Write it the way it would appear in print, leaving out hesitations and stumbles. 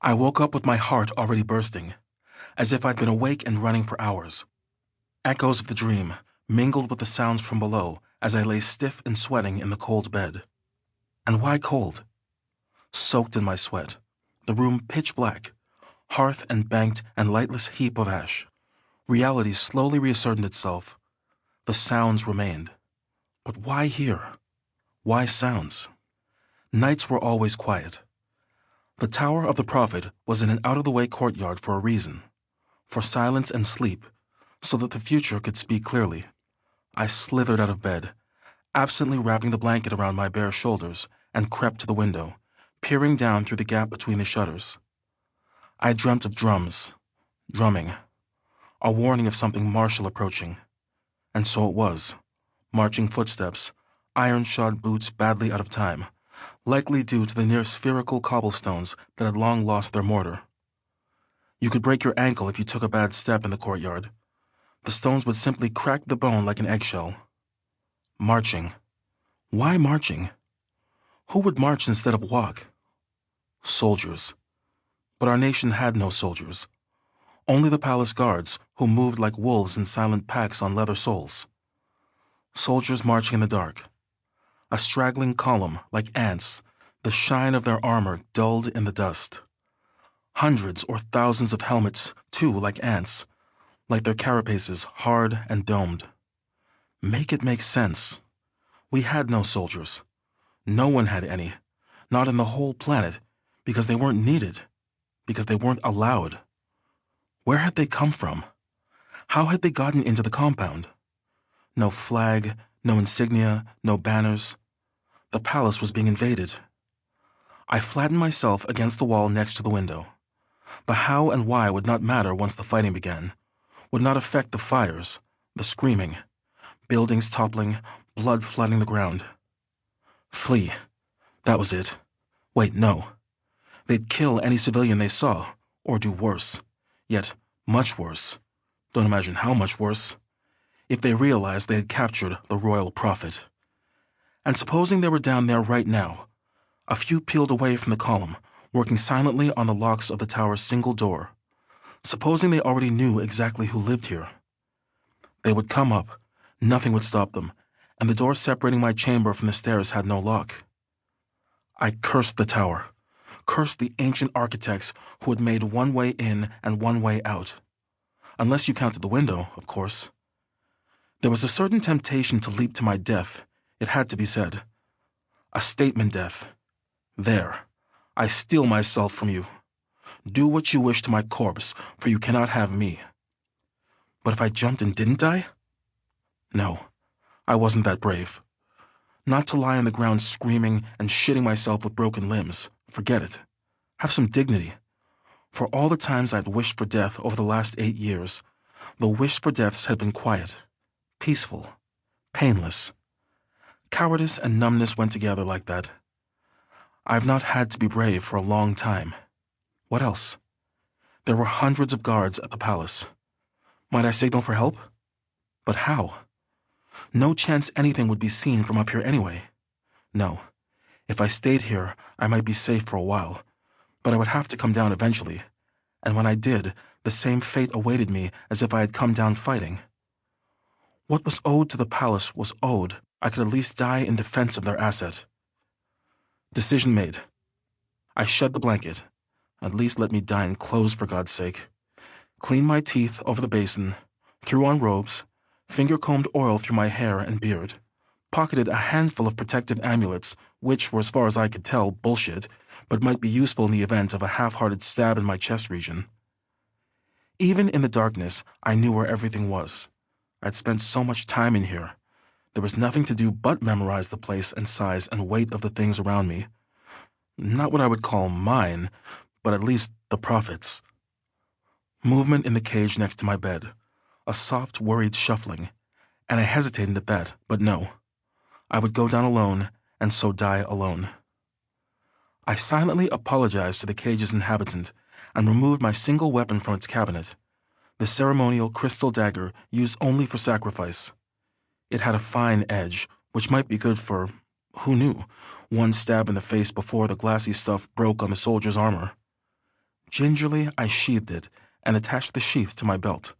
I woke up with my heart already bursting, as if I'd been awake and running for hours. Echoes of the dream mingled with the sounds from below as I lay stiff and sweating in the cold bed. And why cold? Soaked in my sweat, the room pitch black, hearth and banked and lightless heap of ash. Reality slowly reasserted itself. The sounds remained. But why here? Why sounds? Nights were always quiet. The Tower of the Prophet was in an out-of-the-way courtyard for a reason. For silence and sleep, so that the future could speak clearly. I slithered out of bed, absently wrapping the blanket around my bare shoulders, and crept to the window, peering down through the gap between the shutters. I dreamt of drums, drumming, a warning of something martial approaching. And so it was. Marching footsteps, iron-shod boots badly out of time, likely due to the near-spherical cobblestones that had long lost their mortar. You could break your ankle if you took a bad step in the courtyard. The stones would simply crack the bone like an eggshell. Marching. Why marching? Who would march instead of walk? Soldiers. But our nation had no soldiers. Only the palace guards, who moved like wolves in silent packs on leather soles. Soldiers marching in the dark. A straggling column, like ants, the shine of their armor dulled in the dust. Hundreds or thousands of helmets, too, like ants, like their carapaces hard and domed. Make it make sense. We had no soldiers. No one had any, not in the whole planet, because they weren't needed, because they weren't allowed. Where had they come from? How had they gotten into the compound? No flag, no insignia, no banners. The palace was being invaded. I flattened myself against the wall next to the window. The how and why would not matter once the fighting began, would not affect the fires, the screaming, buildings toppling, blood flooding the ground. Flee. That was it. Wait, no. They'd kill any civilian they saw, or do worse. Yet, much worse. Don't imagine how much worse. If they realized they had captured the royal prophet. And supposing they were down there right now, a few peeled away from the column, working silently on the locks of the tower's single door. Supposing they already knew exactly who lived here. They would come up, nothing would stop them, and the door separating my chamber from the stairs had no lock. I cursed the tower, cursed the ancient architects who had made one way in and one way out. Unless you counted the window, of course. There was a certain temptation to leap to my death, it had to be said. A statement death. There. I steal myself from you. Do what you wish to my corpse, for you cannot have me. But if I jumped and didn't die? No, I wasn't that brave. Not to lie on the ground screaming and shitting myself with broken limbs. Forget it. Have some dignity. For all the times I'd wished for death over the last 8 years, the wish for deaths had been quiet, peaceful, painless. Cowardice and numbness went together like that. I've not had to be brave for a long time. What else? There were hundreds of guards at the palace. Might I signal for help? But how? No chance anything would be seen from up here anyway. No. If I stayed here, I might be safe for a while, but I would have to come down eventually, and when I did, the same fate awaited me as if I had come down fighting. What was owed to the palace was owed. I could at least die in defense of their asset. Decision made. I shed the blanket. At least let me die in clothes, for God's sake. Cleaned my teeth over the basin, threw on robes, finger-combed oil through my hair and beard, pocketed a handful of protective amulets, which were, as far as I could tell, bullshit, but might be useful in the event of a half-hearted stab in my chest region. Even in the darkness, I knew where everything was. I'd spent so much time in here. There was nothing to do but memorize the place and size and weight of the things around me. Not what I would call mine, but at least the prophet's. Movement in the cage next to my bed. A soft, worried shuffling. And I hesitated at that, but no. I would go down alone, and so die alone. I silently apologized to the cage's inhabitant, and removed my single weapon from its cabinet. The ceremonial crystal dagger used only for sacrifice. It had a fine edge, which might be good for, who knew, one stab in the face before the glassy stuff broke on the soldier's armor. Gingerly, I sheathed it and attached the sheath to my belt.